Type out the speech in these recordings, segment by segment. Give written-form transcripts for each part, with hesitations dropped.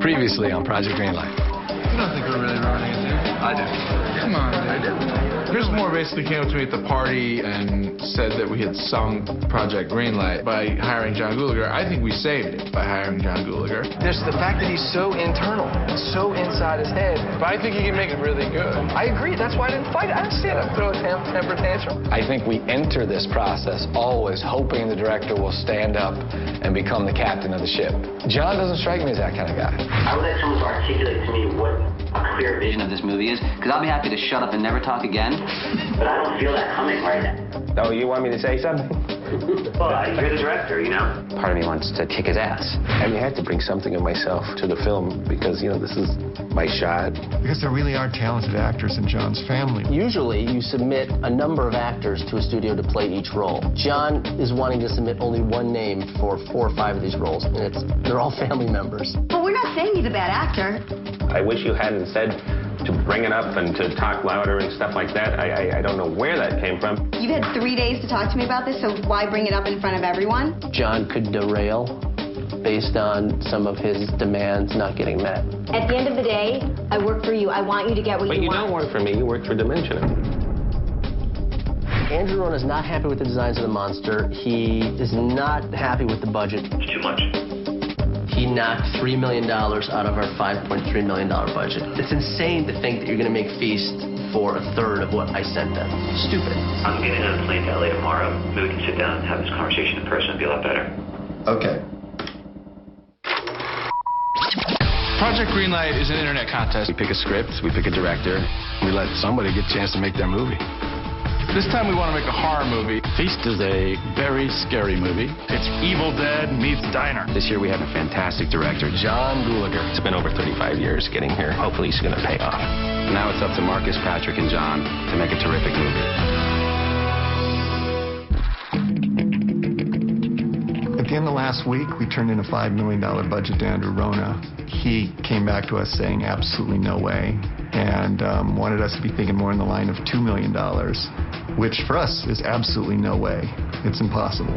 Previously on Project Greenlight. You don't think we're really ruining it, do you? I do. Come on, dude. I do. Chris Moore basically came up to me at the party and said that we had sung Project Greenlight by hiring John Gulager. I think we saved it by hiring John Gulager. There's the fact that he's so internal, so inside his head. But I think he can make it really good. I agree. That's why I didn't fight. I didn't see him throw a temper tantrum. I think we enter this process always hoping the director will stand up and become the captain of the ship. John doesn't strike me as that kind of guy. I would like someone to articulate to me what a clear vision of this movie is, because I'll be happy to shut up and never talk again. But I don't feel that coming right now. Oh, you want me to say something? Well, you're the director, you know. Part of me wants to kick his ass. I mean, I had to bring something of myself to the film because, you know, this is my shot. Because there really are talented actors in John's family. Usually, you submit a number of actors to a studio to play each role. John is wanting to submit only one name for 4 or 5 of these roles, and they're all family members. But we're not saying he's a bad actor. I wish you hadn't said to bring it up and to talk louder and stuff like that. I don't know where that came from. You've had 3 days to talk to me about this, so why bring it up in front of everyone? John could derail based on some of his demands not getting met. At the end of the day, I work for you. I want you to get what you want. But you don't work for me, you work for Dimension. Andrew Rona is not happy with the designs of the monster. He is not happy with the budget. It's too much. He knocked $3 million out of our $5.3 million budget. It's insane to think that you're going to make Feast for 1/3 of what I sent them. Stupid. I'm getting on a plane to LA tomorrow. Maybe we can sit down and have this conversation in person. It'd be a lot better. Okay. Project Greenlight is an internet contest. We pick a script, we pick a director, we let somebody get a chance to make their movie. This time we want to make a horror movie. Feast is a very scary movie. It's Evil Dead meets Diner. This year we have a fantastic director, John Gulager. It's been over 35 years getting here. Hopefully he's going to pay off. Now it's up to Marcus, Patrick, and John to make a terrific movie. At the end of last week, we turned in a $5 million budget to Andrew Rona. He came back to us saying absolutely no way, and wanted us to be thinking more in the line of $2 million, which for us is absolutely no way. It's impossible.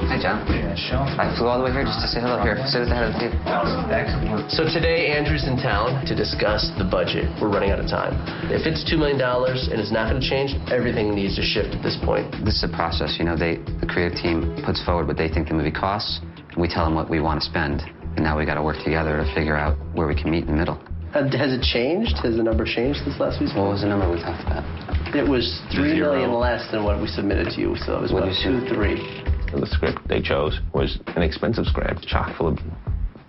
Hi, John. I flew all the way here just to say hello. Here, sit at the head of the table. Excellent. So today, Andrew's in town to discuss the budget. We're running out of time. If it's $2 million and it's not going to change, everything needs to shift at this point. This is a process. You know, the creative team puts forward what they think the movie costs, and we tell them what we want to spend. And now we got to work together to figure out where we can meet in the middle. Has it changed? Has the number changed since last week? What was the number we talked about? It was $3 million less than what we submitted to you, so it was about 2-3. The script they chose was an expensive script, chock full of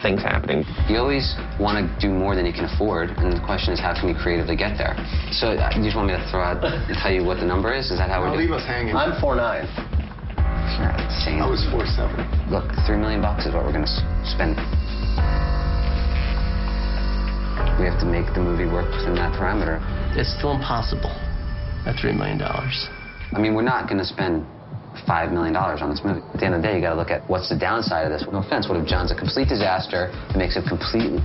things happening. You always want to do more than you can afford, and the question is, how can you creatively get there? So you just want me to throw out and tell you what the number is? Is that how we're doing? Leave us hanging. I'm 4.9. You're insane. I was 4.7. Look, $3 million is what we're going to spend. We have to make the movie work within that parameter. It's still impossible at $3 million. I mean, we're not going to spend $5 million on this movie. At the end of the day, you got to look at what's the downside of this. No offense, what if John's a complete disaster? It makes a complete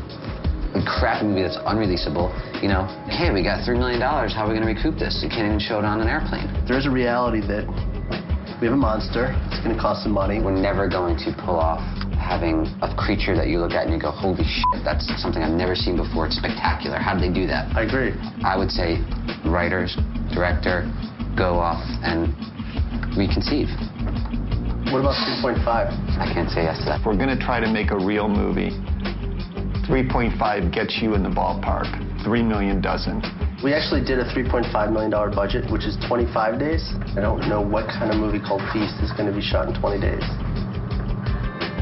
crappy movie that's unreleasable. You know, hey, we got $3 million. How are we going to recoup this? You can't even show it on an airplane. There's a reality that we have a monster. It's going to cost some money. We're never going to pull off having a creature that you look at and you go, holy shit, that's something I've never seen before. It's spectacular. How did they do that? I agree. I would say writers, director, go off and reconceive. What about 3.5? I can't say yes to that. If we're going to try to make a real movie, 3.5 gets you in the ballpark. 3 million doesn't. We actually did a $3.5 million budget, which is 25 days. I don't know what kind of movie called Feast is going to be shot in 20 days.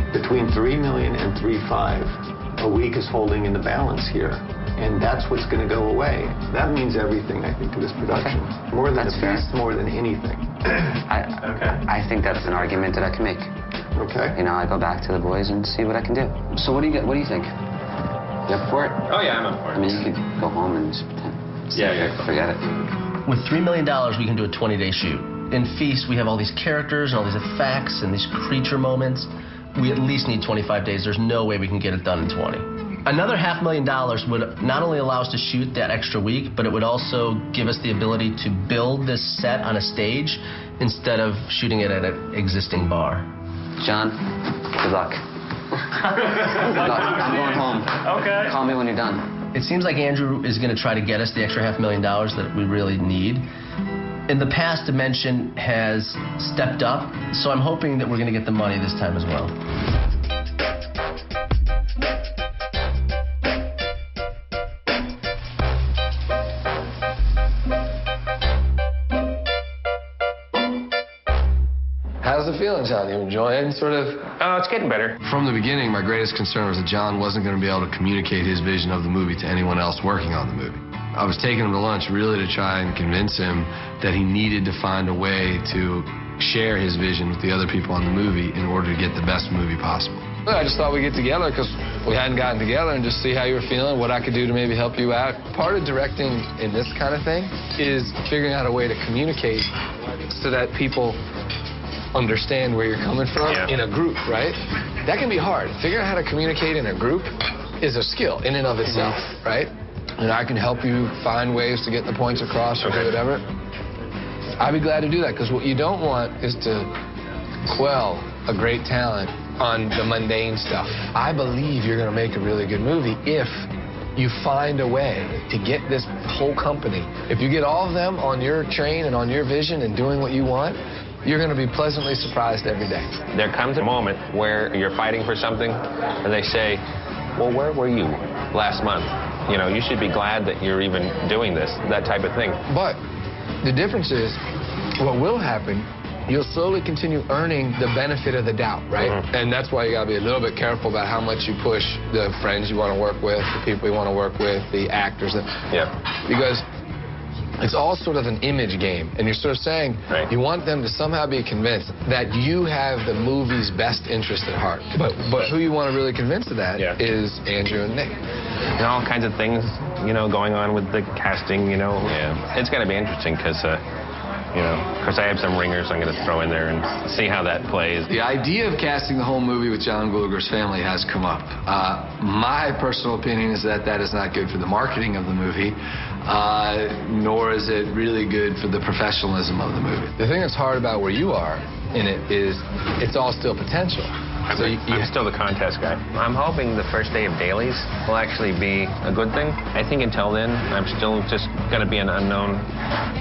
Between 3 million and 3.5, a week is holding in the balance here. And that's what's going to go away. That means everything, I think, to this production. Okay. More than that's a Feast, more than anything. I think that's an argument that I can make. Okay. You know, I go back to the boys and see what I can do. So what do you think? You up for it? Oh, yeah, I'm up for it. I mean, you could go home and just forget it. With $3 million, we can do a 20-day shoot. In Feast, we have all these characters and all these effects and these creature moments. We at least need 25 days. There's no way we can get it done in 20. Another $500,000 would not only allow us to shoot that extra week, but it would also give us the ability to build this set on a stage instead of shooting it at an existing bar. John, good luck. I'm going home. Okay. Call me when you're done. It seems like Andrew is going to try to get us the extra $500,000 that we really need. In the past, Dimension has stepped up, so I'm hoping that we're going to get the money this time as well. How's it feeling, John? You enjoying sort of? Oh, it's getting better. From the beginning, my greatest concern was that John wasn't going to be able to communicate his vision of the movie to anyone else working on the movie. I was taking him to lunch really to try and convince him that he needed to find a way to share his vision with the other people on the movie in order to get the best movie possible. I just thought we'd get together because we hadn't gotten together and just see how you were feeling, what I could do to maybe help you out. Part of directing in this kind of thing is figuring out a way to communicate so that people understand where you're coming from in a group, right? That can be hard. Figuring out how to communicate in a group is a skill in and of itself, right? And I can help you find ways to get the points across or do whatever. I'd be glad to do that because what you don't want is to quell a great talent on the mundane stuff. I believe you're going to make a really good movie if you find a way to get this whole company. If you get all of them on your train and on your vision and doing what you want, you're going to be pleasantly surprised every day. There comes a moment where you're fighting for something, and they say, well, where were you last month? You know, you should be glad that you're even doing this, that type of thing. But the difference is, what will happen, you'll slowly continue earning the benefit of the doubt, right? And that's why you got to be a little bit careful about how much you push the friends you want to work with, the people you want to work with, the actors. Because it's all sort of an image game, and you're sort of saying you want them to somehow be convinced that you have the movie's best interest at heart. But who you want to really convince of that is Andrew and Nick. And all kinds of things, you know, going on with the casting, you know. It's going to be interesting because, you know, of course I have some ringers I'm going to throw in there and see how that plays. The idea of casting the whole movie with John Gulager's family has come up. My personal opinion is that that is not good for the marketing of the movie, nor is it really good for the professionalism of the movie. The thing that's hard about where you are in it is it's all still potential. So I'm still the contest guy. I'm hoping the first day of dailies will actually be a good thing. I think until then, I'm still just going to be an unknown.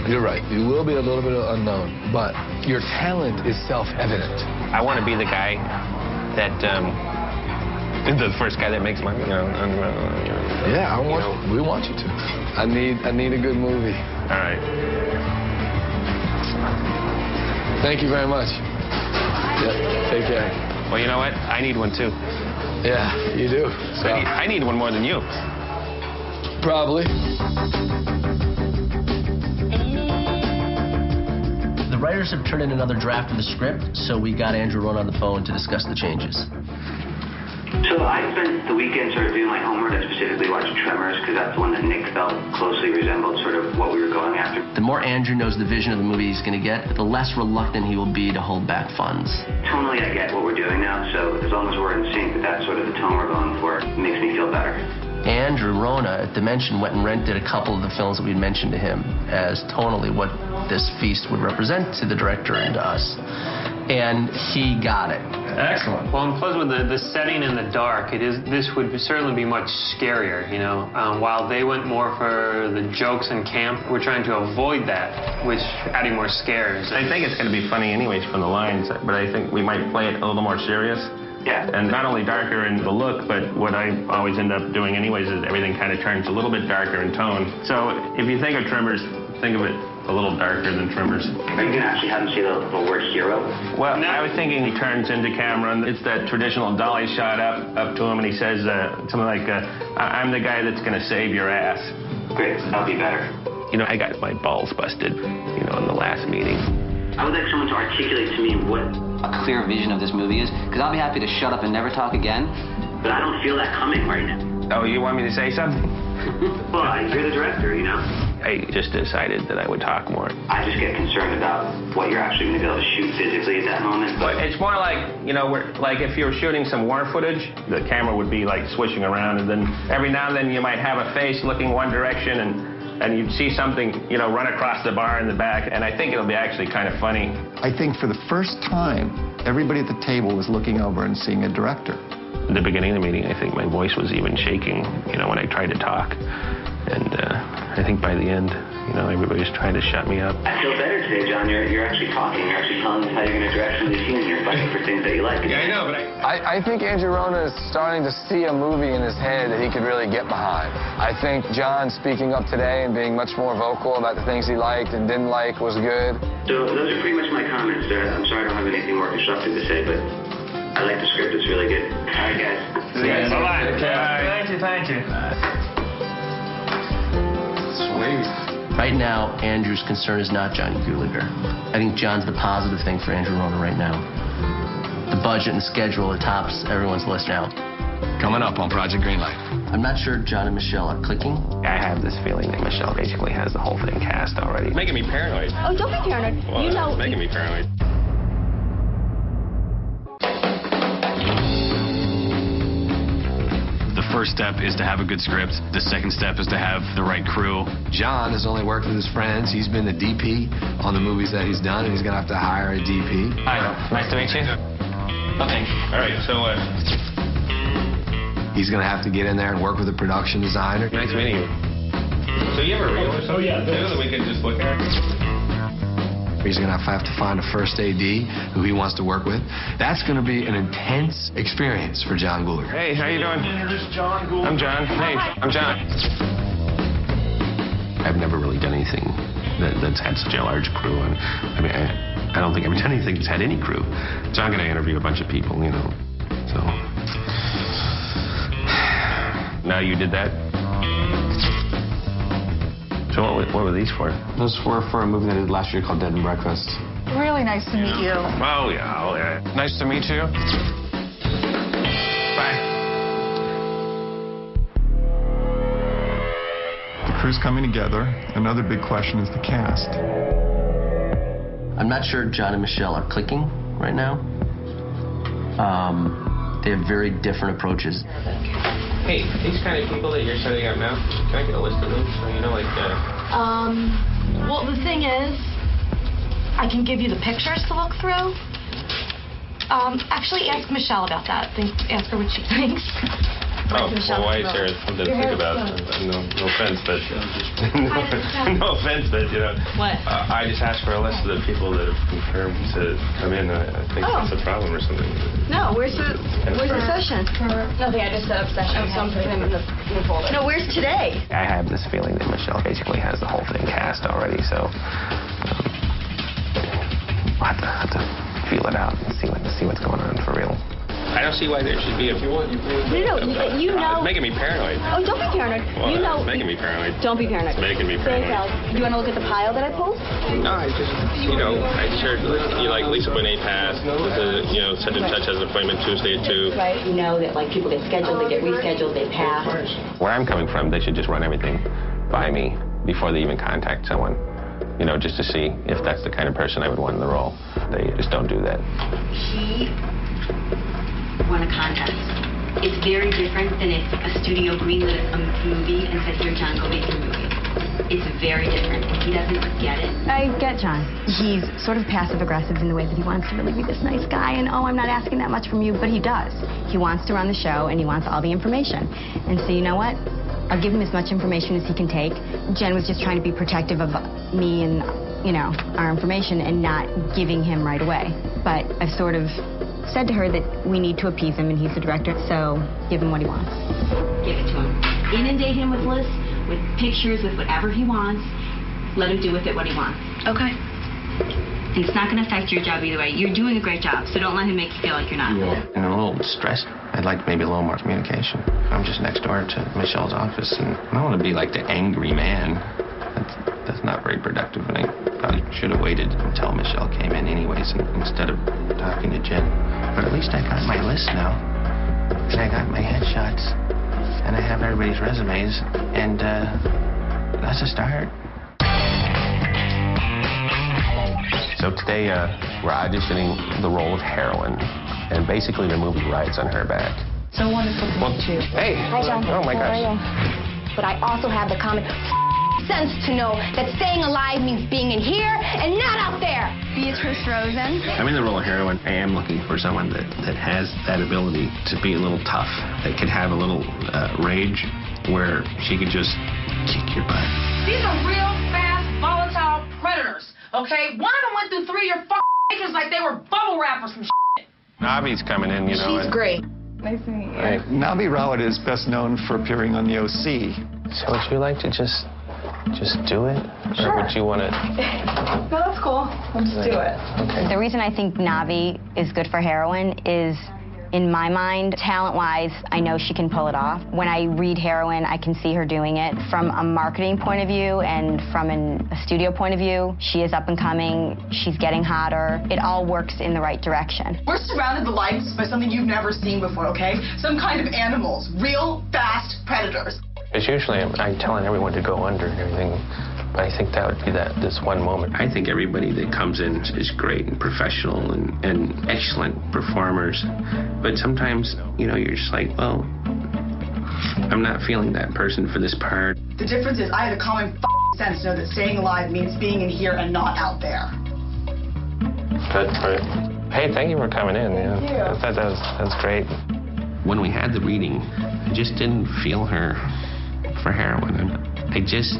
You're right. You will be a little bit unknown, but your talent is self-evident. I want to be the guy that, the first guy that makes money. You know, yeah, we want you to. I need a good movie. All right. Thank you very much. Take care. Well, you know what? I need one, too. Yeah, you do. So. I need one more than you. Probably. The writers have turned in another draft of the script, so we got Andrew Rona on the phone to discuss the changes. So I spent the weekend sort of doing my homework. I specifically watched Tremors because that's the one that Nick felt closely resembled sort of what we were going after. The more Andrew knows the vision of the movie he's going to get, the less reluctant he will be to hold back funds. Tonally, I get what we're doing now, so as long as we're in sync, that's sort of the tone we're going for. It makes me feel better. Andrew Rona at Dimension went and rented a couple of the films that we'd mentioned to him as tonally what this feast would represent to the director and to us. And he got it. Excellent. Well, and plus with the setting in the dark, this would certainly be much scarier, you know. While they went more for the jokes and camp, we're trying to avoid that, which adding more scares. I think it's going to be funny anyways from the lines, but I think we might play it a little more serious. Yeah. And not only darker in the look, but what I always end up doing anyways is everything kind of turns a little bit darker in tone. So if you think of Tremors, think of it a little darker than Tremors. Are you going to actually have him say the word hero? Well, I was thinking he turns into camera, and it's that traditional dolly shot up to him, and he says something like, I'm the guy that's going to save your ass. Great, that'll be better. You know, I got my balls busted, you know, in the last meeting. I would like someone to articulate to me what a clear vision of this movie is, because I'll be happy to shut up and never talk again. But I don't feel that coming right now. Oh, you want me to say something? Well, you're the director, you know. I just decided that I would talk more. I just get concerned about what you're actually going to be able to shoot physically at that moment. But it's more like, you know, like if you were shooting some war footage, the camera would be like swishing around, and then every now and then you might have a face looking one direction, and you'd see something, you know, run across the bar in the back, and I think it'll be actually kind of funny. I think for the first time, everybody at the table was looking over and seeing a director. At the beginning of the meeting, I think my voice was even shaking, you know, when I tried to talk. And I think by the end, you know, everybody's trying to shut me up. I feel better today, John. You're actually talking. You're actually telling us how you're going to direct some of the scene. You're fighting for things that you like. Yeah, I know, but I think Andrew Rona is starting to see a movie in his head that he could really get behind. I think John speaking up today and being much more vocal about the things he liked and didn't like was good. So those are pretty much my comments. I'm sorry I don't have anything more constructive to say, but I like the script. It's really good. All right, guys. See you. Bye-bye. Thank you. Sweet. Right now, Andrew's concern is not Johnny Gulager. I think John's the positive thing for Andrew Rona right now. The budget and schedule, it tops everyone's list now. Coming up on Project Greenlight. I'm not sure John and Michelle are clicking. I have this feeling that Michelle basically has the whole thing cast already. It's making me paranoid. Oh, don't be paranoid. Well, you know. It's making me paranoid. The first step is to have a good script. The second step is to have the right crew. John has only worked with his friends. He's been the DP on the movies that he's done, and he's going to have to hire a DP. Hi, nice to meet you. Okay. All right, so He's going to have to get in there and work with a production designer. nice meeting you. So you have a reel or something? Oh, yeah. That we could just look at? He's going to have to find a first AD who he wants to work with. That's going to be an intense experience for John Gulager. Hey, how you doing? I'm John. Hey, I'm John. I've never really done anything that's had such a large crew. And I mean, I don't think I've done anything that's had any crew. So I'm going to interview a bunch of people, you know. So now you did that. So what were these for? Those were for a movie that I did last year called Dead and Breakfast. Really nice to meet you. Oh, yeah. Nice to meet you. Bye. The crew's coming together. Another big question is the cast. I'm not sure John and Michelle are clicking right now. They have very different approaches. Hey, these kind of people that you're setting up now, can I get a list of them? So you know, like, well, the thing is, I can give you the pictures to look through. Actually, ask Michelle about that. Ask her what she thinks. Oh, well, why is there something to think about? No offense, but no offense, but you know. What? I just asked for a list of the people that have confirmed to come in. I think that's a problem or something. No, where's the session? Nothing. I just set up session. So I'm putting them in the folder. No, where's today? I have this feeling that Michelle basically has the whole thing cast already, so I'll have to feel it out and see what's going on for real. I don't see why there should be a... No, you know... It's making me paranoid. Oh, don't be paranoid. Well, you know... It's making me paranoid. Don't be paranoid. It's making me paranoid. Do you want to look at the pile that I pulled? No, I just, you know, I just heard, you like, Lisa Bonet passed, you know, such and such has an appointment Tuesday at 2. Right. You know that, like, people get scheduled, they get rescheduled, they pass. Where I'm coming from, they should just run everything by me before they even contact someone. You know, just to see if that's the kind of person I would want in the role. They just don't do that. He won a contest. It's very different than if a studio greenlit a movie and said, here, John, go make your movie. It's very different. He doesn't get it. I get John. He's sort of passive-aggressive in the way that he wants to really be this nice guy, and, oh, I'm not asking that much from you, but he does. He wants to run the show, and he wants all the information. And so, you know what? I'll give him as much information as he can take. Jen was just trying to be protective of me and, you know, our information and not giving him right away. But I've sort of said to her that we need to appease him, and he's the director, so give him what he wants. Give it to him. Inundate him with lists, with pictures, with whatever he wants. Let him do with it what he wants. Okay. And it's not going to affect your job either way. You're doing a great job, so don't let him make you feel like you're not. And I'm a little stressed. I'd like maybe a little more communication. I'm just next door to Michelle's office, and I don't want to be like the angry man. That's not very productive, and I probably should have waited until Michelle came in anyways, instead of talking to Jen. But at least I got my list now, and I got my headshots, and I have everybody's resumes, and that's a start. So today, we're auditioning the role of heroine, and basically the movie rides on her back. So wonderful to meet you. Hey! Hi, John. Oh, my gosh. How are you? But I also have the common sense to know that staying alive means being in here and not out there. Beatrice Rosen. I'm in the role of heroine. I am looking for someone that has that ability to be a little tough, that could have a little rage where she could just kick your butt. These are real fast, volatile predators, okay? One of them went through 3 of your acres like they were bubble wrap or some shit. Navi's coming in, you know. She's great. Nice to meet you. Right. Navi Rawat is best known for appearing on The OC. So would you like to just do it? Sure. Or would you want to... No, that's cool. Let's do it. Okay. The reason I think Navi is good for heroin is, in my mind, talent-wise, I know she can pull it off. When I read Heroin, I can see her doing it. From a marketing point of view and from a studio point of view, she is up and coming. She's getting hotter. It all works in the right direction. We're surrounded the lights by something you've never seen before, okay? Some kind of animals. Real, fast predators. Because usually I'm telling everyone to go under and everything, but I think that would be this one moment. I think everybody that comes in is great and professional and excellent performers. But sometimes, you know, you're just like, well, I'm not feeling that person for this part. The difference is I have a common sense to know that staying alive means being in here and not out there. Good. Hey, thank you for coming in. Thank you. I thought that's great. When we had the reading, I just didn't feel her for heroin. I just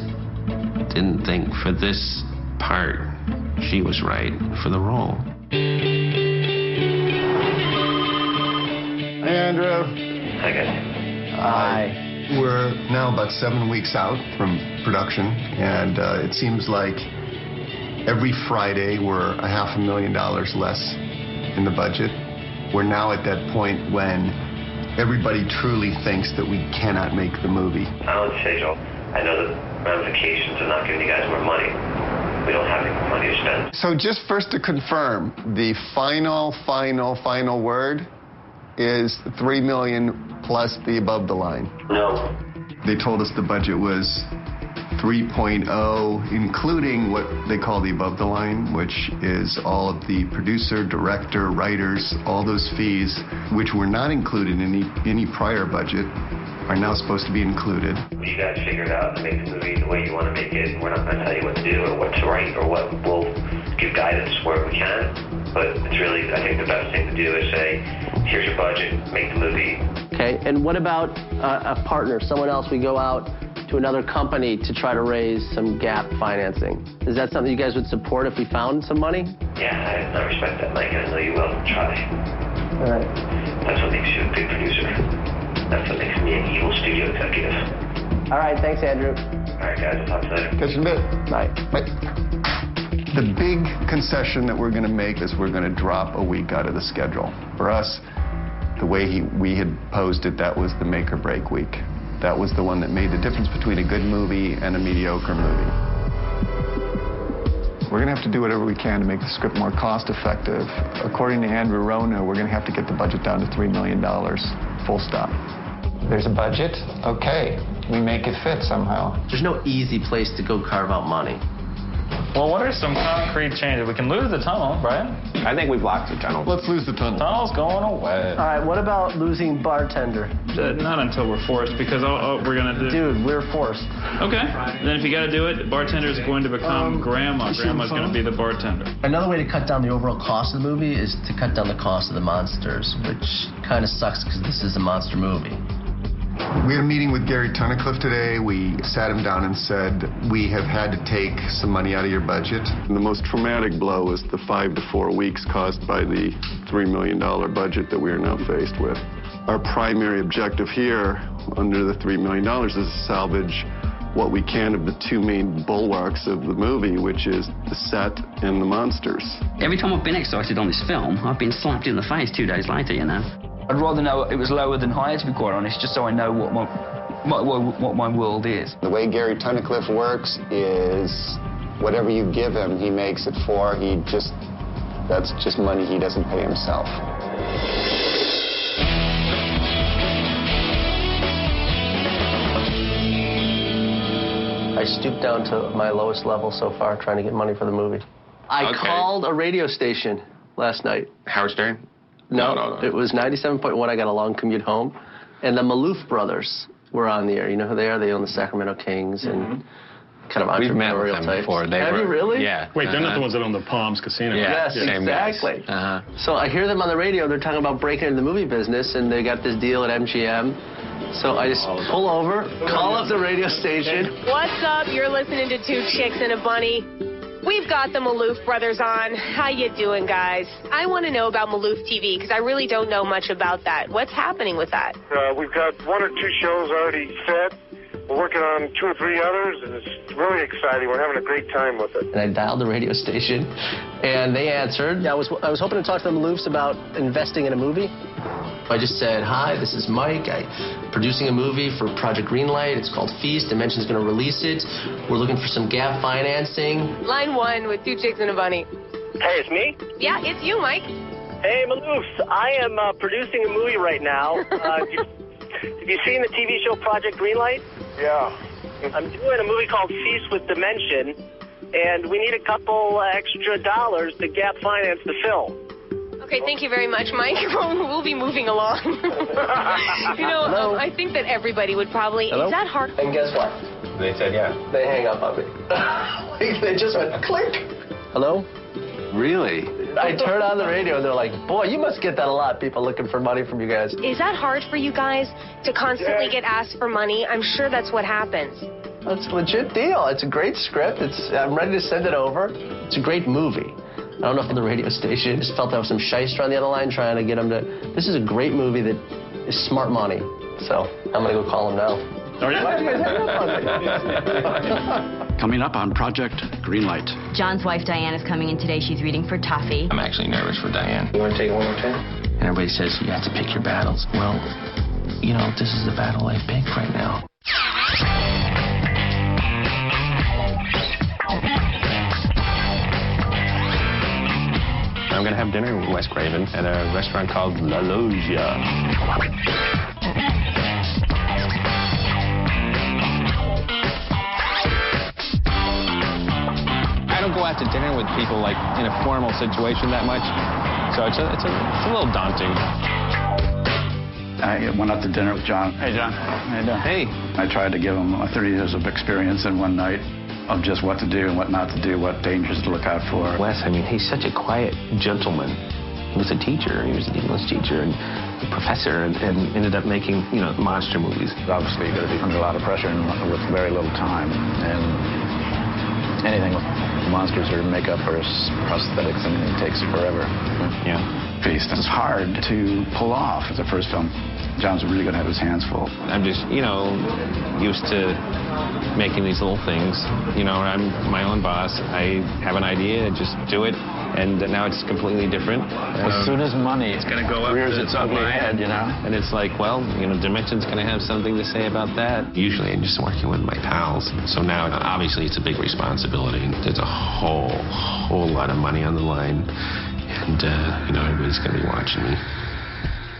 didn't think for this part she was right for the role. Hey, Andrew. Hi, guys. Hi. We're now about 7 weeks out from production, and it seems like every Friday we're $500,000 less in the budget. We're now at that point when everybody truly thinks that we cannot make the movie. I don't say so. I know the ramifications of not giving you guys more money. We don't have any more money to spend. So just first to confirm, the final word is $3 million plus the above the line. No. They told us the budget was 3.0, including what they call the above the line, which is all of the producer, director, writers, all those fees, which were not included in any prior budget, are now supposed to be included. You guys figured out to make the movie the way you want to make it. We're not going to tell you what to do or what's right or what. We'll give guidance where we can, but it's really, I think the best thing to do is say, here's your budget, make the movie. Okay, and what about a partner, someone else? We go out to another company to try to raise some gap financing. Is that something you guys would support if we found some money? Yeah, I respect that, Mike, and I know you will. Try. All right. That's what makes you a good producer. That's what makes me an evil studio executive. All right, thanks, Andrew. All right, guys, I'll talk to you later. Catch you in a bit. Bye. Bye. The big concession that we're going to make is we're going to drop a week out of the schedule. For us, the way we had posed it, that was the make or break week. That was the one that made the difference between a good movie and a mediocre movie. We're going to have to do whatever we can to make the script more cost-effective. According to Andrew Rona, we're going to have to get the budget down to $3 million, full stop. There's a budget? Okay. We make it fit somehow. There's no easy place to go carve out money. Well, what are some concrete changes? We can lose the tunnel, right? I think we've locked the tunnel. Let's lose the tunnel. Tunnel's going away. All right, what about losing bartender? Not until we're forced, because all we're going to do... Dude, we're forced. Okay. Then if you got to do it, bartender's going to become grandma. Grandma's going to be the bartender. Another way to cut down the overall cost of the movie is to cut down the cost of the monsters, which kind of sucks because this is a monster movie. We had a meeting with Gary Tunnicliffe today. We sat him down and said, we have had to take some money out of your budget. The most traumatic blow was the 5 to 4 weeks caused by the $3 million budget that we are now faced with. Our primary objective here, under the $3 million, is to salvage what we can of the two main bulwarks of the movie, which is the set and the monsters. Every time I've been excited on this film, I've been slapped in the face 2 days later, you know. I'd rather know it was lower than higher, to be quite honest, just so I know what my world is. The way Gary Tunnicliffe works is whatever you give him, he makes it for. That's just money he doesn't pay himself. I stooped down to my lowest level so far trying to get money for the movie. I called a radio station last night. Howard Stern? No, it was 97.1. I got a long commute home. And the Maloof brothers were on the air. You know who they are? They own the Sacramento Kings. And kind of We've met with entrepreneurial them types. before. Have you really? Yeah. Wait, they're not the ones that own the Palms Casino. Yes, exactly. So I hear them on the radio. They're talking about breaking into the movie business, and they got this deal at MGM. So I just pull over, call up the radio station. What's up? You're listening to Two Chicks and a Bunny. We've got the Maloof brothers on. How you doing, guys? I want to know about Maloof TV because I really don't know much about that. What's happening with that? We've got 1 or 2 shows already set. We're working on 2 or 3 others, and it's really exciting. We're having a great time with it. And I dialed the radio station, and they answered. I was hoping to talk to the Maloofs about investing in a movie. I just said, hi, this is Mike. I'm producing a movie for Project Greenlight. It's called Feast. Dimension's going to release it. We're looking for some gap financing. Line 1 with Two Chicks and a Bunny. Hey, it's me? Yeah, it's you, Mike. Hey, Maloofs. I am producing a movie right now. Have you seen the TV show Project Greenlight? Yeah. I'm doing a movie called Feast with Dimension, and we need a couple extra dollars to gap finance the film. Okay, thank you very much, Mike. We'll be moving along. I think that everybody would probably... Hello? Is that hard? And guess what? They said, yeah. They hang up on me. They just went click. Hello? Really? I turn on the radio and they're like, boy, you must get that a lot, people looking for money from you guys. Is that hard for you guys to constantly get asked for money? I'm sure that's what happens. It's a legit deal. It's a great script. I'm ready to send it over. It's a great movie. I don't know if on the radio station just felt there was some shyster on the other line trying to get them to... This is a great movie that is smart money. So I'm going to go call them now. Oh, yeah? Why'd you guys hang up on me? Coming up on Project Greenlight. John's wife, Diane, is coming in today. She's reading for Tuffy. I'm actually nervous for Diane. You want to take it one more time? And everybody says you have to pick your battles. Well, this is the battle I picked right now. I'm going to have dinner with Wes Craven at a restaurant called La Loggia. I don't go out to dinner with people like in a formal situation that much, so it's a little daunting. I went out to dinner with John. Hey, John. How you doing? Hey. I tried to give him 30 years of experience in one night of just what to do and what not to do, what dangers to look out for. Wes, he's such a quiet gentleman. He was a teacher. He was an English teacher and a professor and ended up making, monster movies. Obviously, you're going to be under a lot of pressure and with very little time. And anything with monsters or makeup or prosthetics, it takes forever. Yeah. Feast. It's hard to pull off as a first film. John's really going to have his hands full. I'm just, used to making these little things. I'm my own boss. I have an idea, just do it, and now it's completely different. As soon as money it's going to go up, rears its ugly head, And it's like, Dimension's going to have something to say about that. Usually I'm just working with my pals. So now, obviously, it's a big responsibility. There's a whole lot of money on the line, and, everybody's going to be watching me.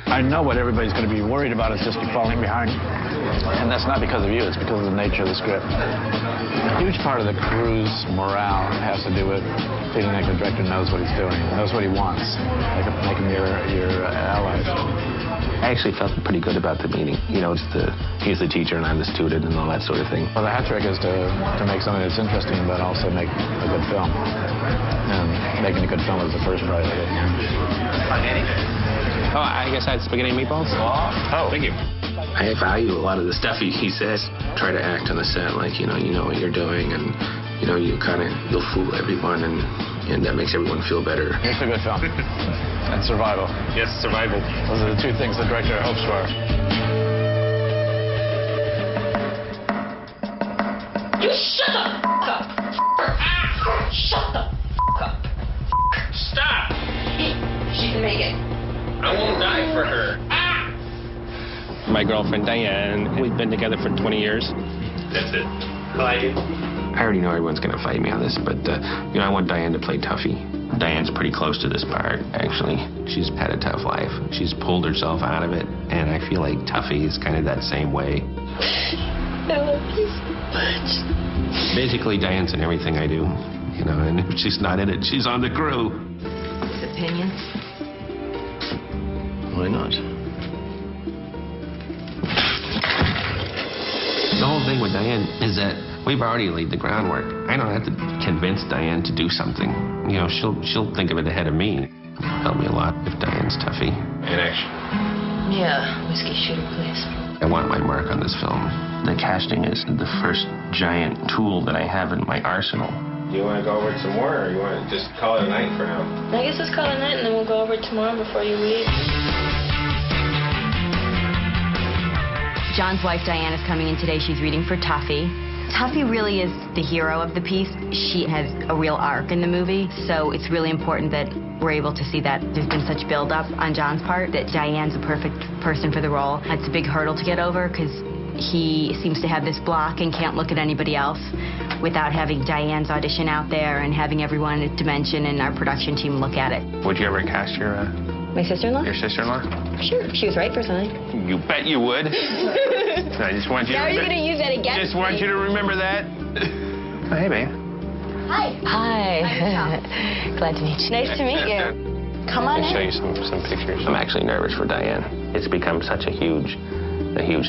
I know what everybody's going to be worried about is just falling behind. And that's not because of you, it's because of the nature of the script. A huge part of the crew's morale has to do with feeling like the director knows what he's doing, knows what he wants, make him your ally. I actually felt pretty good about the meeting. He's the teacher and I'm the student and all that sort of thing. Well, the hat trick is to make something that's interesting, but also make a good film. And making a good film is the first priority. Oh, I guess I had spaghetti and meatballs? Oh, thank you. I value a lot of the stuff he says. Try to act on the set like, you know what you're doing, and, you'll fool everyone, and that makes everyone feel better. It's a good film. And survival. Yes, survival. Those are the two things the director hopes for. You shut the f*** up! Shut the f*** up! Stop! She can make it. I won't die for her. My girlfriend, Diane, we've been together for 20 years. That's it. I already know everyone's going to fight me on this, but, I want Diane to play Tuffy. Diane's pretty close to this part, actually. She's had a tough life. She's pulled herself out of it, and I feel like Tuffy is kind of that same way. I love you so much. Basically, Diane's in everything I do, and if she's not in it, she's on the crew. Opinions? Why not? The whole thing with Diane is that We've already laid the groundwork. I don't have to convince Diane to do something. You know, she'll think of it ahead of me. Help me a lot if Diane's toughy. And action. Yeah, whiskey shooter, please. I want my mark on this film. The casting is the first giant tool that I have in my arsenal. Do you want to go over it some more, or you want to just call it a night for now? I guess let's call it a night, and then we'll go over it tomorrow before you leave. John's wife, Diane, is coming in today. She's reading for Tuffy. Tuffy really is the hero of the piece. She has a real arc in the movie, so it's really important that we're able to see that there's been such build-up on John's part, that Diane's a perfect person for the role. It's a big hurdle to get over, because he seems to have this block and can't look at anybody else without having Diane's audition out there and having everyone at Dimension and our production team look at it. Would you ever cast your... My sister-in-law? Your sister-in-law? Sure, if she was right for something. You bet you would. I just want you How are you going to use that against Just want me? you to remember that. Oh, hey, babe. Hi. Hi. Glad to meet you. Nice to meet you. Come on I'll show you some pictures. I'm actually nervous for Diane. It's become such a huge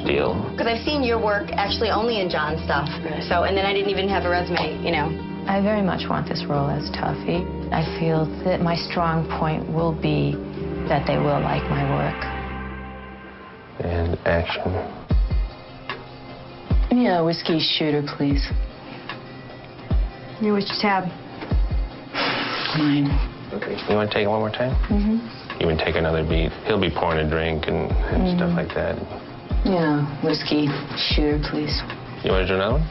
deal. Because I've seen your work actually only in John's stuff. So, and then I didn't even have a resume, you know. I very much want this role as Tuffy. I feel that my strong point will be that they will like my work. And action. Yeah, whiskey shooter, please. Which tab? Mine. Okay. You want to take it one more time? Mm-hmm. You want to take another beat? He'll be pouring a drink and stuff like that. Yeah, whiskey shooter, please. You want to do another one?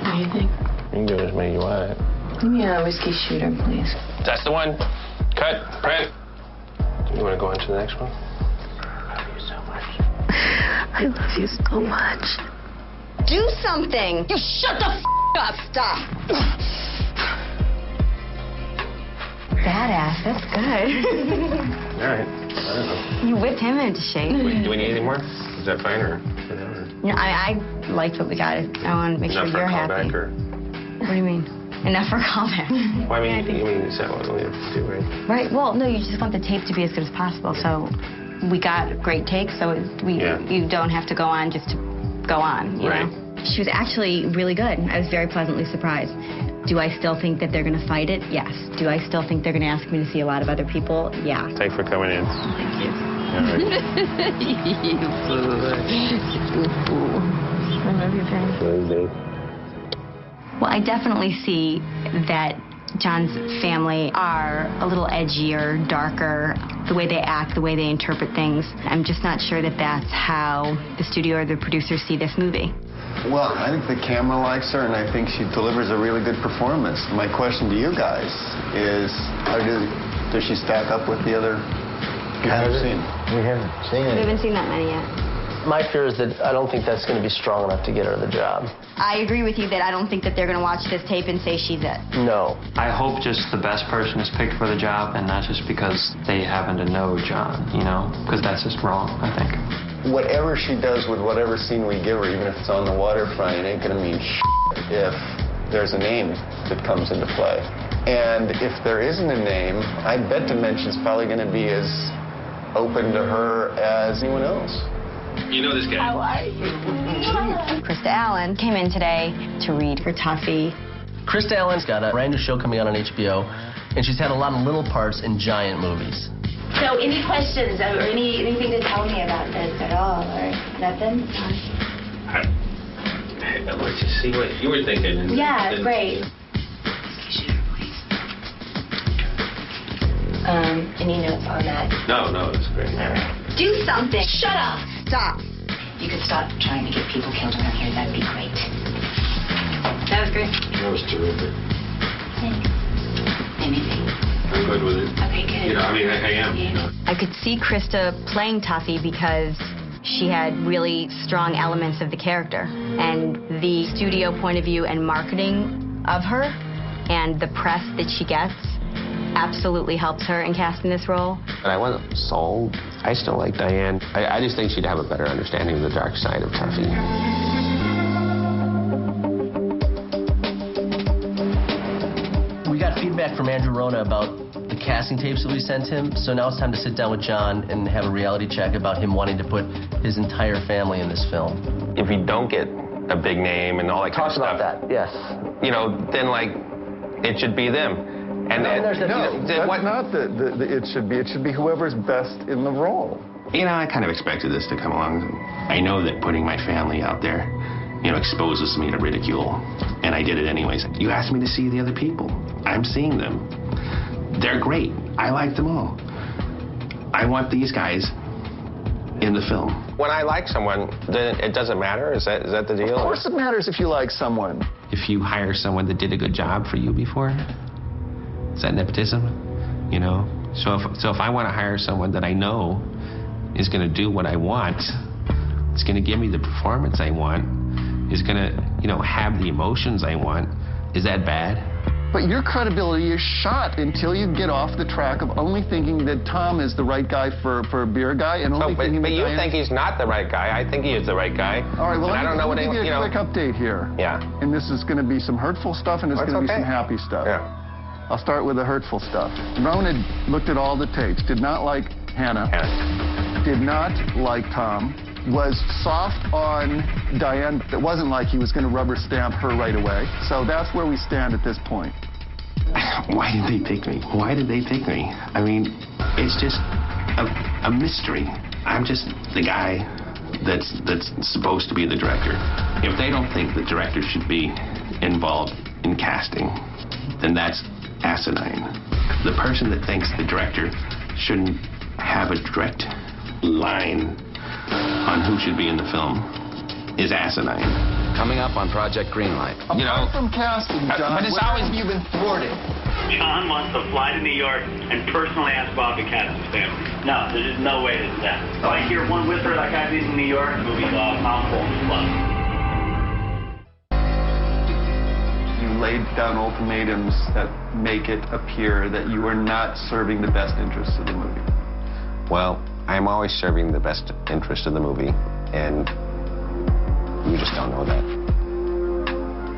What do you think? You can do as many as you want. Yeah, whiskey shooter, please. That's the one. Cut. Print. You want to go on to the next one? I love you so much. Do something! You shut the up! Stop! Badass, that's good. All right. I don't know. You whipped him into shape. Wait, do we need anything more? Is that fine or? No, I liked what we got. I want to make sure you're happy. Or? What do you mean? Enough for a callback. Well, I mean, is that what we have to do, right? Right. Well, no, you just want the tape to be as good as possible. So we got great takes, so you don't have to go on just to go on, you know? She was actually really good. I was very pleasantly surprised. Do I still think that they're going to fight it? Yes. Do I still think they're going to ask me to see a lot of other people? Yeah. Thanks for coming in. Thank you. All right. I love you, Ben. Well, I definitely see that John's family are a little edgier, darker, the way they act, the way they interpret things. I'm just not sure that that's how the studio or the producers see this movie. Well, I think the camera likes her, and I think she delivers a really good performance. My question to you guys is, does she stack up with the other people you've seen? We haven't seen We it. haven't seen that many yet. My fear is that I don't think that's going to be strong enough to get her the job. I agree with you that I don't think that they're going to watch this tape and say she's it. No. I hope just the best person is picked for the job, and not just because they happen to know John, you know? Because that's just wrong, I think. Whatever she does with whatever scene we give her, even if it's on the waterfront, it ain't going to mean if there's a name that comes into play. And if there isn't a name, I bet Dimension's probably going to be as open to her as anyone else. You know this guy. How are you? Krista Allen came in today to read for Tuffy. Krista Allen's got a brand new show coming out on HBO, and she's had a lot of little parts in giant movies. So any questions or anything to tell me about this at all, or nothing? I'd like to see what you were thinking. Yeah, great. Any notes on that? No, it's great. All right. Do something. Shut up. Stop. You could stop trying to get people killed around here. That'd be great. That was great. That was terrific. Anything? I'm good with it. Okay, good. You know, I mean, I am. You know. I could see Krista playing Tuffy because she had really strong elements of the character. And the studio point of view and marketing of her and the press that she gets absolutely helps her in casting this role. But I wasn't sold. I still like Diane. I just think she'd have a better understanding of the dark side of Tuffy. We got feedback from Andrew Rona about the casting tapes that we sent him, so now it's time to sit down with John and have a reality check about him wanting to put his entire family in this film. If you don't get a big name and all that kind of stuff. Talk about that, yes. You know, then like, it should be them. And it should be. It should be whoever's best in the role. You know, I kind of expected this to come along. I know that putting my family out there, you know, exposes me to ridicule, and I did it anyways. You asked me to see the other people. I'm seeing them. They're great. I like them all. I want these guys in the film. When I like someone, then it doesn't matter? Is that the deal? Of course it matters if you like someone. If you hire someone that did a good job for you before, is that nepotism? You know? So if I want to hire someone that I know is going to do what I want, it's going to give me the performance I want, is going to, you know, have the emotions I want, is that bad? But your credibility is shot until you get off the track of only thinking that Tom is the right guy for a beer guy and only thinking but that you think he's not the right guy. I think he is the right guy. All right, well, I don't know what give you a quick update here. Yeah. And this is going to be some hurtful stuff and there's going to be some happy stuff. Yeah. I'll start with the hurtful stuff. Rona looked at all the tapes, did not like Hannah, did not like Tom, was soft on Diane. It wasn't like he was going to rubber stamp her right away. So that's where we stand at this point. Why did they pick me? Why did they pick me? I mean, it's just a mystery. I'm just the guy that's supposed to be the director. If they don't think the director should be involved in casting, then that's asinine. The person that thinks the director shouldn't have a direct line on who should be in the film is asinine. Coming up on Project Greenlight. Apart from casting, John, but it's always you've been thwarted. John wants to fly to New York and personally ask Bob to cast his family. No, there's just no way to do that. If I hear one whisper like I did in New York, movie Bob, I'll pull the plug. You laid down ultimatums that make it appear that you are not serving the best interests of the movie. Well, I'm always serving the best interest of the movie, and you just don't know that.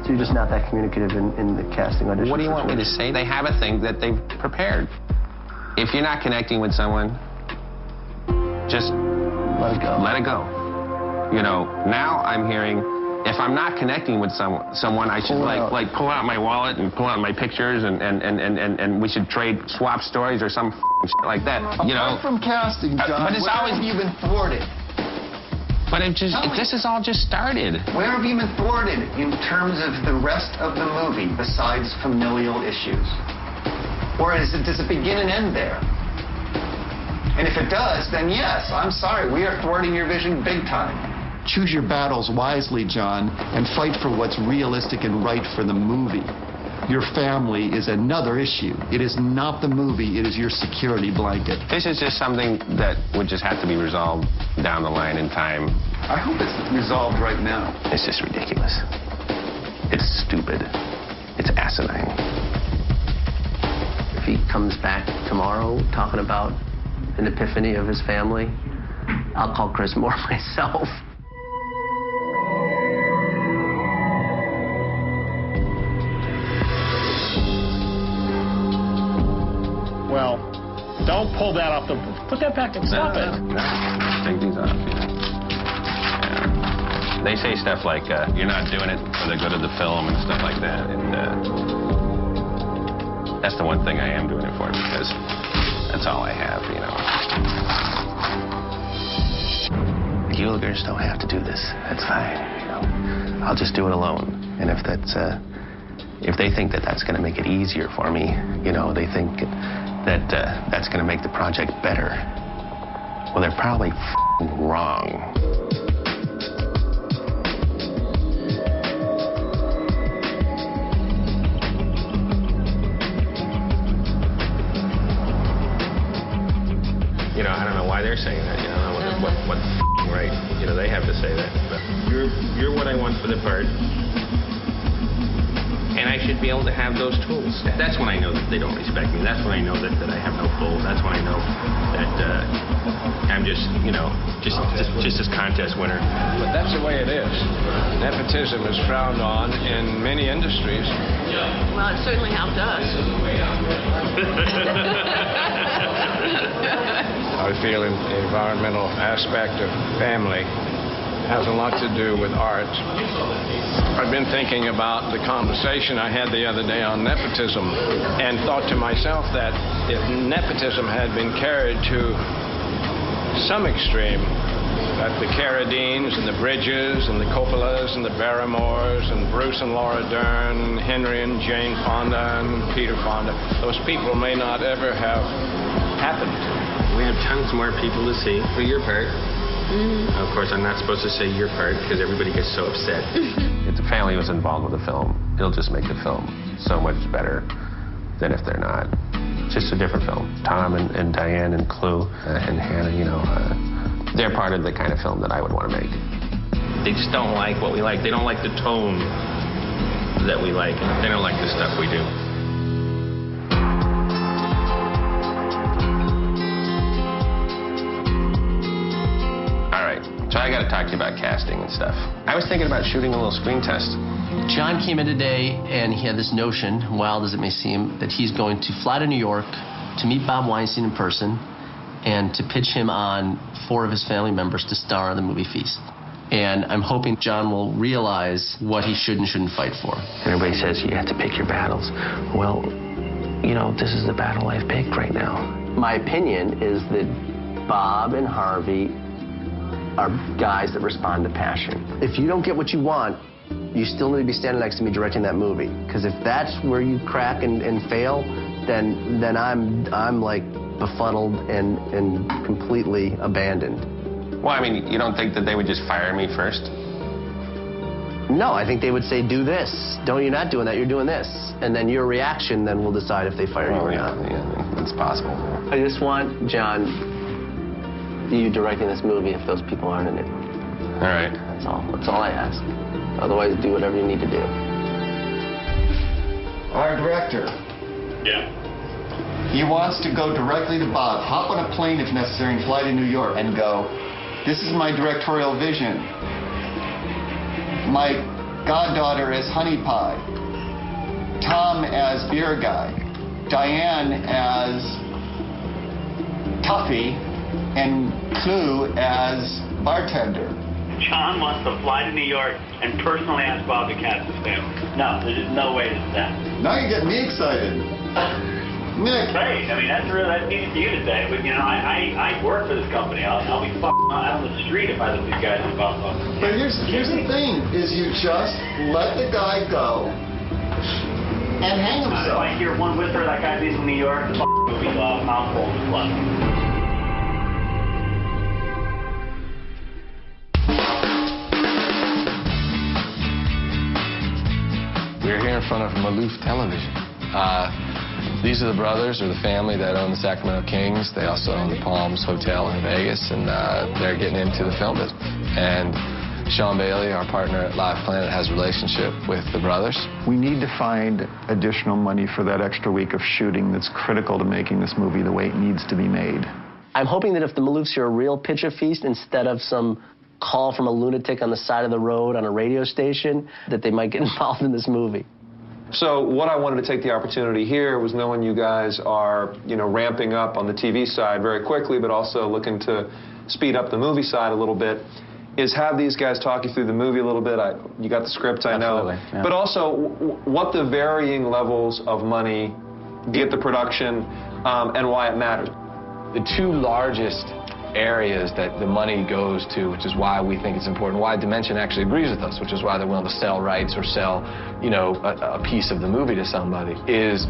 So you're just not that communicative in the casting audition? What do you want me to say? They have a thing that they've prepared. If you're not connecting with someone, just let it go. Let it go. You know, now I'm hearing, if I'm not connecting with someone, I should like pull out my wallet and pull out my pictures and we should swap stories or some shit like that. You know. Apart from casting, John, but it's always you've been thwarted. But this has all just started. Where have you been thwarted in terms of the rest of the movie besides familial issues? Or does it begin and end there? And if it does, then yes, I'm sorry, we are thwarting your vision big time. Choose your battles wisely, John, and fight for what's realistic and right for the movie. Your family is another issue. It is not the movie, it is your security blanket. This is just something that would just have to be resolved down the line in time. I hope it's resolved right now. It's just ridiculous. It's stupid. It's asinine. If he comes back tomorrow talking about an epiphany of his family, I'll call Chris Moore myself. Well, don't pull that off the... Put that back and stop it. No. Take these off, yeah. They say stuff like, you're not doing it for the good of the film and stuff like that. And that's the one thing I am doing it for, because that's all I have, you know. The Gallagher's don't have to do this. That's fine, you know. I'll just do it alone. And if they think that that's going to make it easier for me, you know, they think that that's going to make the project better, well, they're probably wrong. You know, I don't know why they're saying that. You know, I wonder what right, you know, they have to say that. But you're what I want for the part. And I should be able to have those tools. That's when I know that they don't respect me. That's when I know that I have no pull. That's when I know that I'm just, you know, just this contest winner. But that's the way it is. Nepotism is frowned on in many industries. Well, it certainly helped us. I feel in the environmental aspect of family, has a lot to do with art. I've been thinking about the conversation I had the other day on nepotism and thought to myself that if nepotism had been carried to some extreme, that the Carradines and the Bridges and the Coppolas and the Barrymores and Bruce and Laura Dern, Henry and Jane Fonda and Peter Fonda, those people may not ever have happened. We have tons more people to see for your part. Of course, I'm not supposed to say your part because everybody gets so upset. If the family was involved with the film, it'll just make the film so much better than if they're not. It's just a different film. Tom and Diane and Clue and Hannah, you know, they're part of the kind of film that I would want to make. They just don't like what we like. They don't like the tone that we like. They don't like the stuff we do. So I got to talk to you about casting and stuff. I was thinking about shooting a little screen test. John came in today and he had this notion, wild as it may seem, that he's going to fly to New York to meet Bob Weinstein in person and to pitch him on 4 of his family members to star in the movie Feast. And I'm hoping John will realize what he should and shouldn't fight for. Everybody says you have to pick your battles. Well, you know, this is the battle I've picked right now. My opinion is that Bob and Harvey are guys that respond to passion. If you don't get what you want, you still need to be standing next to me directing that movie. Because if that's where you crack and fail, then I'm like befuddled and completely abandoned. Well, I mean, you don't think that they would just fire me first? No, I think they would say, do this. Don't, you're not doing that, you're doing this. And then your reaction then will decide if they fire you or not. Yeah, it's possible. I just want, John, you directing this movie if those people aren't in it. All right. That's all I ask. Otherwise, do whatever you need to do. Our director. Yeah. He wants to go directly to Bob, hop on a plane if necessary, and fly to New York and go, this is my directorial vision. My goddaughter as Honey Pie. Tom as Beer Guy. Diane as Tuffy. And Clue as bartender. John wants to fly to New York and personally ask Bob to cast his family. No, there's just no way to do that. Now you get me excited. Nick. Great. I mean, that's easy for you to say, but you know, I work for this company. I'll be fucking out on the street if I let these guys involved. But here's the thing: is you just let the guy go and hang himself. If I hear one whisper that guy's in New York, the movie's off. I'll fold the plug. We're here in front of Maloof Television. These are the brothers, or the family that own the Sacramento Kings. They also own the Palms Hotel in Vegas, and they're getting into the film business. And Sean Bailey, our partner at Live Planet, has a relationship with the brothers. We need to find additional money for that extra week of shooting that's critical to making this movie the way it needs to be made. I'm hoping that if the Maloofs hear a real pitch of Feast instead of some call from a lunatic on the side of the road on a radio station, that they might get involved in this movie. So what I wanted to take the opportunity here was knowing you guys are, you know, ramping up on the TV side very quickly, but also looking to speed up the movie side a little bit, is have these guys talk you through the movie a little bit. You got the script, I know. Absolutely, yeah. But also what the varying levels of money get the production and why it matters. The 2 largest areas that the money goes to, which is why we think it's important, why Dimension actually agrees with us, which is why they're willing to sell rights or sell, you know, a piece of the movie to somebody, is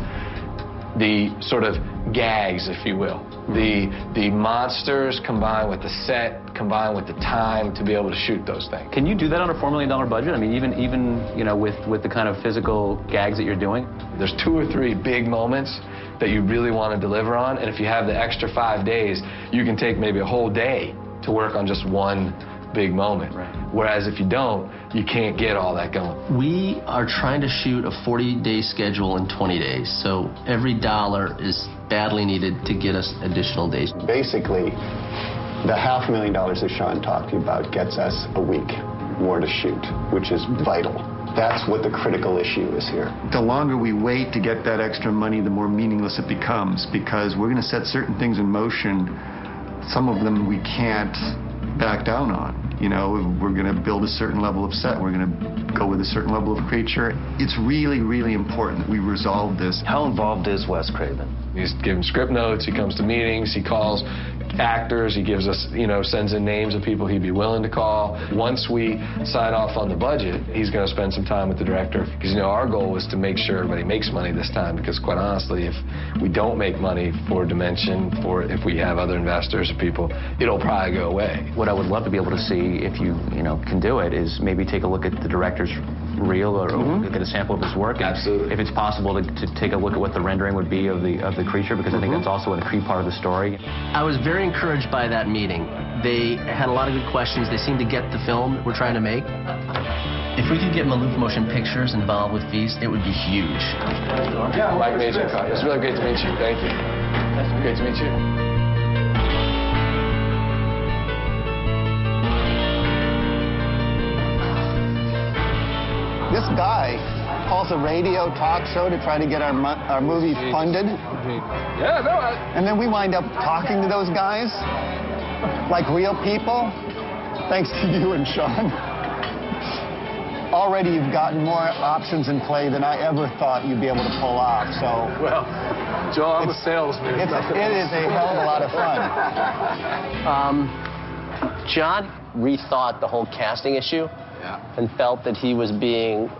the sort of gags, if you will. The monsters combined with the set, combined with the time to be able to shoot those things. Can you do that on a $4 million budget? I mean, even you know, with the kind of physical gags that you're doing? There's 2 or 3 big moments that you really want to deliver on, and if you have the extra 5 days, you can take maybe a whole day to work on just one big moment. Right. Whereas if you don't, you can't get all that going. We are trying to shoot a 40-day schedule in 20 days, so every dollar is badly needed to get us additional days. Basically, the $500,000 that Sean talked to you about gets us a week more to shoot, which is vital. That's what the critical issue is here. The longer we wait to get that extra money, the more meaningless it becomes, because we're going to set certain things in motion. Some of them we can't back down on. You know, we're going to build a certain level of set. We're going to go with a certain level of creature. It's really, really important that we resolve this. How involved is Wes Craven? He's giving script notes, he comes to meetings, he calls actors, he gives us, sends in names of people he'd be willing to call. Once we sign off on the budget, he's going to spend some time with the director. Because, our goal was to make sure everybody makes money this time, because quite honestly, if we don't make money for Dimension, if we have other investors or people, it'll probably go away. What I would love to be able to see, if you can do it, is maybe take a look at the director's reel or get a sample of his work. Absolutely. If it's possible to take a look at what the rendering would be of the creature, because I think that's also a key part of the story. I was very encouraged by that meeting. They had a lot of good questions. They seemed to get the film that we're trying to make. If we could get Maloof Motion Pictures involved with Feast, it would be huge. Yeah, Mike Major. It's really great to meet you. Thank you. Great to meet you. This guy calls a radio talk show to try to get our movie funded. Yeah, no. And then we wind up talking to those guys like real people. Thanks to you and Sean. Already you've gotten more options in play than I ever thought you'd be able to pull off. So, well, Joel, I'm a salesman. It is a hell of a lot of fun. John rethought the whole casting issue and felt that he was being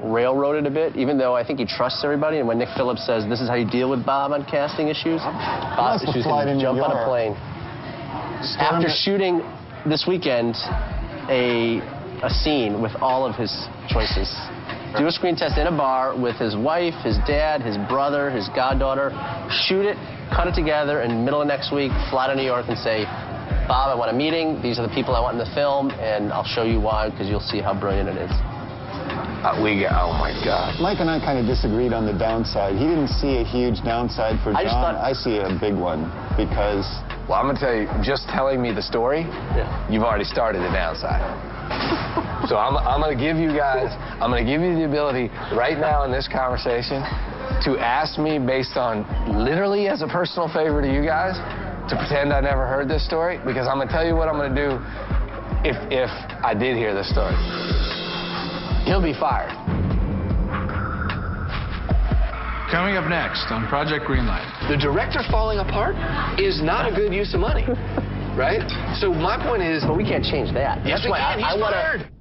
railroaded a bit, even though I think he trusts everybody. And when Nick Phillips says this is how you deal with Bob on casting issues, Bob issues can jump on a plane. After shooting this weekend a scene with all of his choices, do a screen test in a bar with his wife, his dad, his brother, his goddaughter, shoot it, cut it together, and in the middle of next week, fly to New York and say, Bob, I want a meeting. These are the people I want in the film, and I'll show you why, because you'll see how brilliant it is. Oh my God. Mike and I kind of disagreed on the downside. He didn't see a huge downside for John. I see a big one, because... Well, I'm going to tell you, just telling me the story, you've already started the downside. So I'm going to give you guys, I'm going to give you the ability right now in this conversation to ask me based on literally as a personal favor to you guys to pretend I never heard this story, because I'm going to tell you what I'm going to do if I did hear this story. He'll be fired. Coming up next on Project Greenlight. The director falling apart is not a good use of money, right? So my point is... But we can't change that. Yes, we can. He's fired.